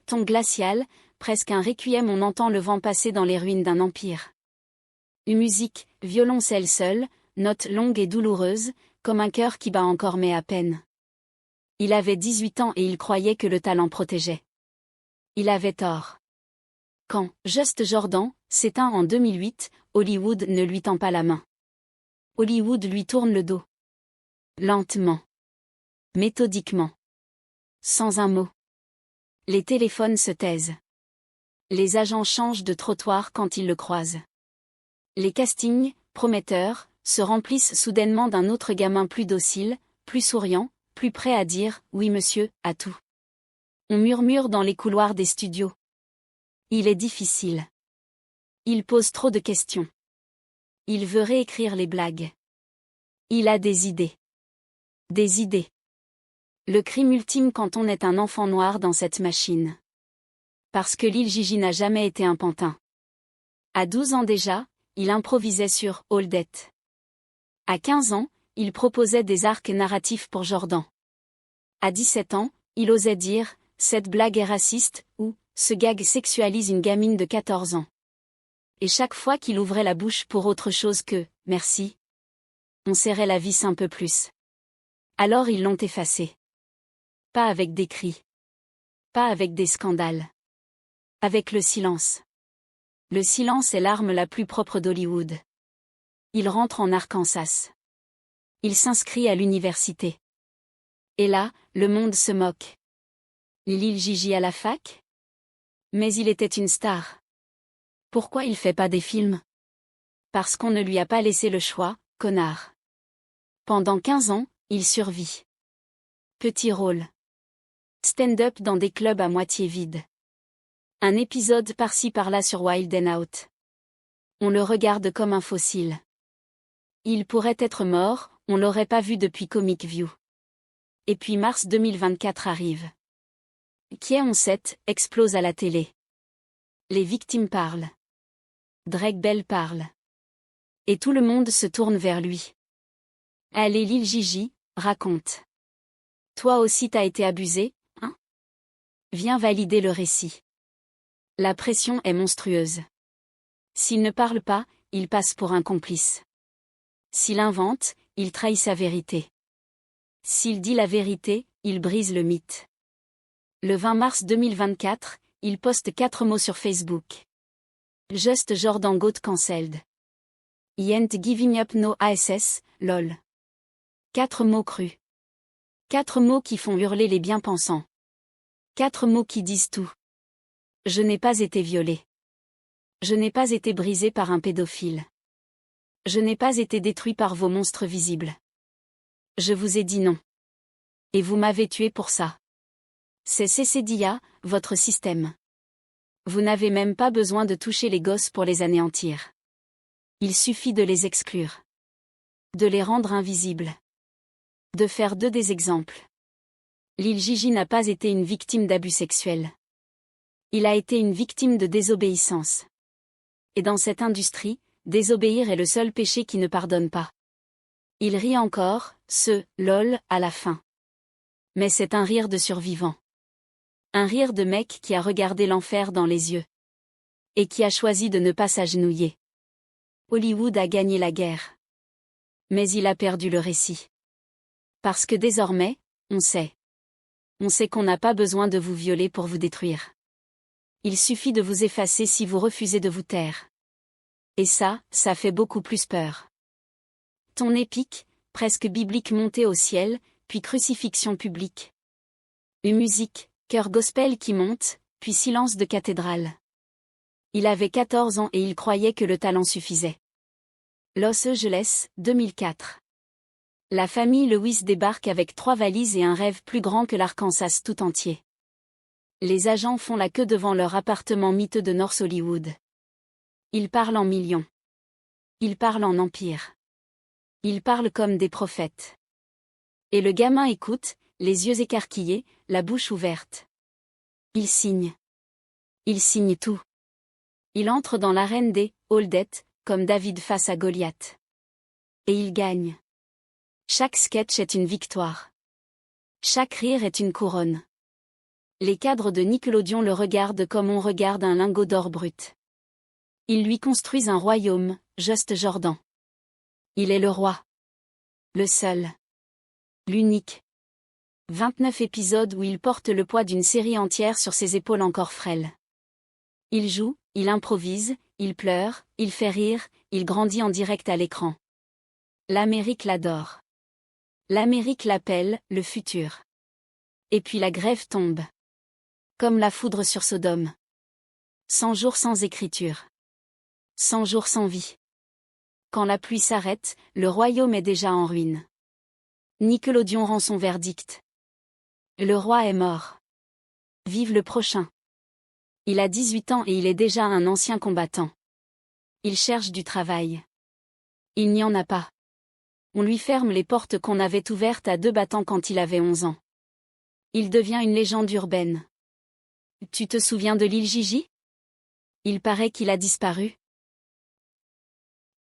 Ton glacial, presque un requiem, on entend le vent passer dans les ruines d'un empire. Une musique, violoncelle seul, notes longues et douloureuses, comme un cœur qui bat encore mais à peine. Il avait 18 ans et il croyait que le talent protégeait. Il avait tort. Quand Just Jordan s'éteint en 2008, Hollywood ne lui tend pas la main. Hollywood lui tourne le dos. Lentement. Méthodiquement. Sans un mot. Les téléphones se taisent. Les agents changent de trottoir quand ils le croisent. Les castings, prometteurs, se remplissent soudainement d'un autre gamin plus docile, plus souriant, plus prêt à dire « oui monsieur » à tout. On murmure dans les couloirs des studios. Il est difficile. Il pose trop de questions. Il veut réécrire les blagues. Il a des idées. Des idées. Le crime ultime quand on est un enfant noir dans cette machine. Parce que Lil Gigi n'a jamais été un pantin. À 12 ans déjà, il improvisait sur Hold It. À 15 ans, il proposait des arcs narratifs pour Jordan. À 17 ans, il osait dire « cette blague est raciste » ou « ce gag sexualise une gamine de 14 ans ». Et chaque fois qu'il ouvrait la bouche pour autre chose que « merci », on serrait la vis un peu plus. Alors ils l'ont effacé. Pas avec des cris. Pas avec des scandales. Avec le silence. Le silence est l'arme la plus propre d'Hollywood. Il rentre en Arkansas. Il s'inscrit à l'université. Et là, le monde se moque. Lil Gigi à la fac? Mais il était une star. Pourquoi il fait pas des films? Parce qu'on ne lui a pas laissé le choix, connard. Pendant 15 ans, il survit. Petit rôle. Stand-up dans des clubs à moitié vides. Un épisode par-ci par-là sur Wild 'N Out. On le regarde comme un fossile. Il pourrait être mort, on l'aurait pas vu depuis Comic View. Et puis mars 2024 arrive. Qui est on sait, explose à la télé. Les victimes parlent. Drake Bell parle. Et tout le monde se tourne vers lui. Allez Lil Gigi, raconte. Toi aussi t'as été abusé, hein? Viens valider le récit. La pression est monstrueuse. S'il ne parle pas, il passe pour un complice. S'il invente, il trahit sa vérité. S'il dit la vérité, il brise le mythe. Le 20 mars 2024, il poste 4 mots sur Facebook. Just Jordan got cancelled. He ain't giving up no ASS, lol. 4 mots crus. 4 mots qui font hurler les bien-pensants. 4 mots qui disent tout. Je n'ai pas été violé. Je n'ai pas été brisé par un pédophile. Je n'ai pas été détruit par vos monstres visibles. Je vous ai dit non. Et vous m'avez tué pour ça. C'est CCDIA, votre système. Vous n'avez même pas besoin de toucher les gosses pour les anéantir. Il suffit de les exclure. De les rendre invisibles. De faire d'eux des exemples. Lil Gigi n'a pas été une victime d'abus sexuels. Il a été une victime de désobéissance. Et dans cette industrie, désobéir est le seul péché qui ne pardonne pas. Il rit encore, lol, à la fin. Mais c'est un rire de survivant. Un rire de mec qui a regardé l'enfer dans les yeux. Et qui a choisi de ne pas s'agenouiller. Hollywood a gagné la guerre. Mais il a perdu le récit. Parce que désormais, on sait. On sait qu'on n'a pas besoin de vous violer pour vous détruire. Il suffit de vous effacer si vous refusez de vous taire. Et ça fait beaucoup plus peur. Ton épique, presque biblique montée au ciel, puis crucifixion publique. Une musique, chœur gospel qui monte, puis silence de cathédrale. Il avait 14 ans et il croyait que le talent suffisait. Los Angeles, 2004. La famille Lewis débarque avec 3 valises et un rêve plus grand que l'Arkansas tout entier. Les agents font la queue devant leur appartement miteux de North Hollywood. Ils parlent en millions. Ils parlent en empire. Ils parlent comme des prophètes. Et le gamin écoute, les yeux écarquillés, la bouche ouverte. Il signe. Il signe tout. Il entre dans l'arène des Hold It, comme David face à Goliath. Et il gagne. Chaque sketch est une victoire. Chaque rire est une couronne. Les cadres de Nickelodeon le regardent comme on regarde un lingot d'or brut. Ils lui construisent un royaume, Just Jordan. Il est le roi. Le seul. L'unique. 29 épisodes où il porte le poids d'une série entière sur ses épaules encore frêles. Il joue, il improvise, il pleure, il fait rire, il grandit en direct à l'écran. L'Amérique l'adore. L'Amérique l'appelle, le futur. Et puis la grève tombe. Comme la foudre sur Sodome. 100 jours sans écriture. 100 jours sans vie. Quand la pluie s'arrête, le royaume est déjà en ruine. Nickelodeon rend son verdict. Le roi est mort. Vive le prochain. Il a 18 ans et il est déjà un ancien combattant. Il cherche du travail. Il n'y en a pas. On lui ferme les portes qu'on avait ouvertes à 2 battants quand il avait 11 ans. Il devient une légende urbaine. Tu te souviens de Lil Gigi? Il paraît qu'il a disparu.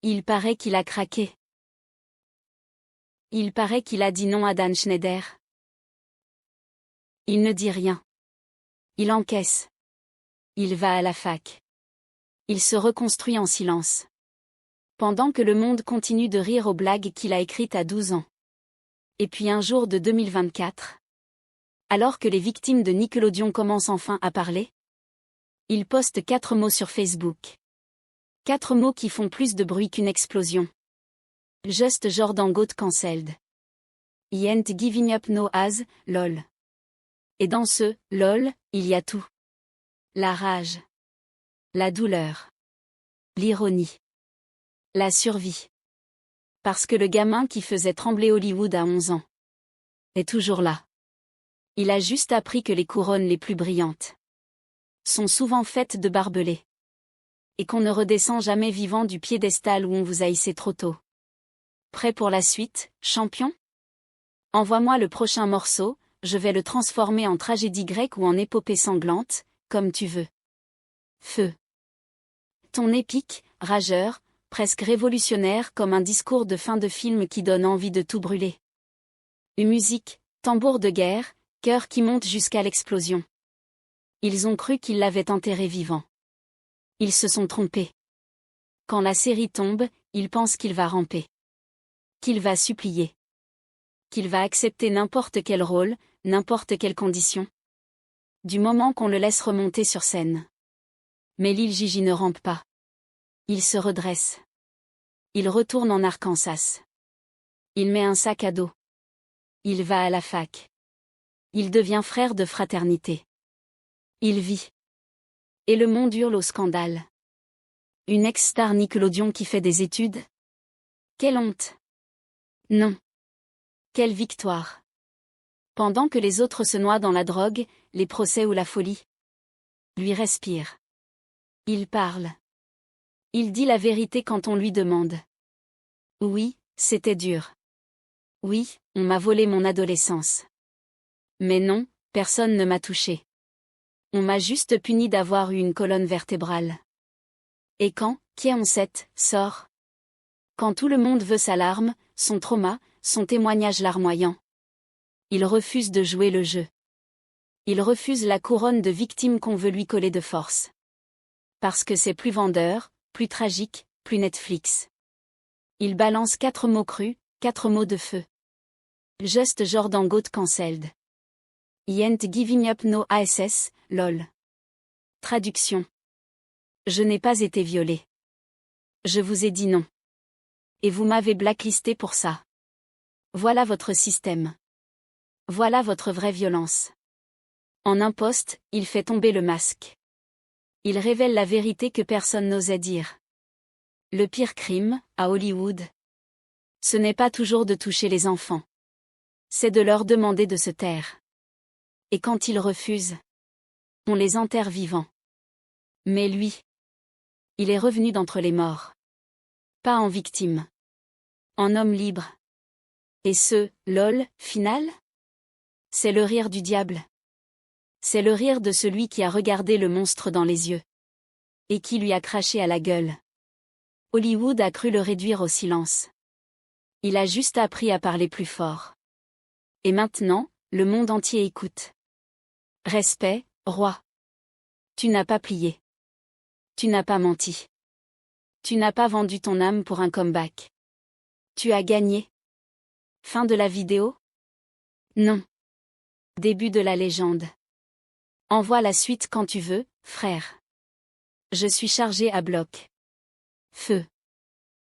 Il paraît qu'il a craqué. Il paraît qu'il a dit non à Dan Schneider. Il ne dit rien. Il encaisse. Il va à la fac. Il se reconstruit en silence. Pendant que le monde continue de rire aux blagues qu'il a écrites à 12 ans. Et puis un jour de 2024. Alors que les victimes de Nickelodeon commencent enfin à parler. Il poste 4 mots sur Facebook. 4 mots qui font plus de bruit qu'une explosion. Just Jordan got cancelled. He ain't giving up no as, lol. Et dans ce « lol », il y a tout. La rage. La douleur. L'ironie. La survie. Parce que le gamin qui faisait trembler Hollywood à 11 ans est toujours là. Il a juste appris que les couronnes les plus brillantes sont souvent faites de barbelés. Et qu'on ne redescend jamais vivant du piédestal où on vous a hissé trop tôt. Prêt pour la suite, champion? Envoie-moi le prochain morceau, je vais le transformer en tragédie grecque ou en épopée sanglante, comme tu veux. Feu. Ton épique, rageur, presque révolutionnaire comme un discours de fin de film qui donne envie de tout brûler. Une musique, tambour de guerre, cœur qui monte jusqu'à l'explosion. Ils ont cru qu'ils l'avaient enterré vivant. Ils se sont trompés. Quand la série tombe, ils pensent qu'il va ramper. Qu'il va supplier. Qu'il va accepter n'importe quel rôle, n'importe quelle condition. Du moment qu'on le laisse remonter sur scène. Mais Lil Gigi ne rampe pas. Il se redresse. Il retourne en Arkansas. Il met un sac à dos. Il va à la fac. Il devient frère de fraternité. Il vit. Et le monde hurle au scandale. Une ex-star Nickelodeon qui fait des études? Quelle honte! Non. Quelle victoire! Pendant que les autres se noient dans la drogue, les procès ou la folie. Lui respire. Il parle. Il dit la vérité quand on lui demande. Oui, c'était dur. Oui, on m'a volé mon adolescence. Mais non, personne ne m'a touché. On m'a juste puni d'avoir eu une colonne vertébrale. Et quand, Kieon-7, sort? Quand tout le monde veut sa larme, son trauma, son témoignage larmoyant. Il refuse de jouer le jeu. Il refuse la couronne de victime qu'on veut lui coller de force. Parce que c'est plus vendeur, plus tragique, plus Netflix. Il balance 4 mots crus, 4 mots de feu. Just Jordan got cancelled. He ain't giving up no ass, lol. Traduction. Je n'ai pas été violé. Je vous ai dit non. Et vous m'avez blacklisté pour ça. Voilà votre système. Voilà votre vraie violence. En un poste, il fait tomber le masque. Il révèle la vérité que personne n'osait dire. Le pire crime, à Hollywood, ce n'est pas toujours de toucher les enfants. C'est de leur demander de se taire. Et quand ils refusent, on les enterre vivants. Mais lui, il est revenu d'entre les morts. Pas en victime. En homme libre. Et ce, lol, final? C'est le rire du diable. C'est le rire de celui qui a regardé le monstre dans les yeux. Et qui lui a craché à la gueule. Hollywood a cru le réduire au silence. Il a juste appris à parler plus fort. Et maintenant, le monde entier écoute. Respect, roi. Tu n'as pas plié. Tu n'as pas menti. Tu n'as pas vendu ton âme pour un comeback. Tu as gagné. Fin de la vidéo? Non. Début de la légende. Envoie la suite quand tu veux, frère. Je suis chargé à bloc. Feu.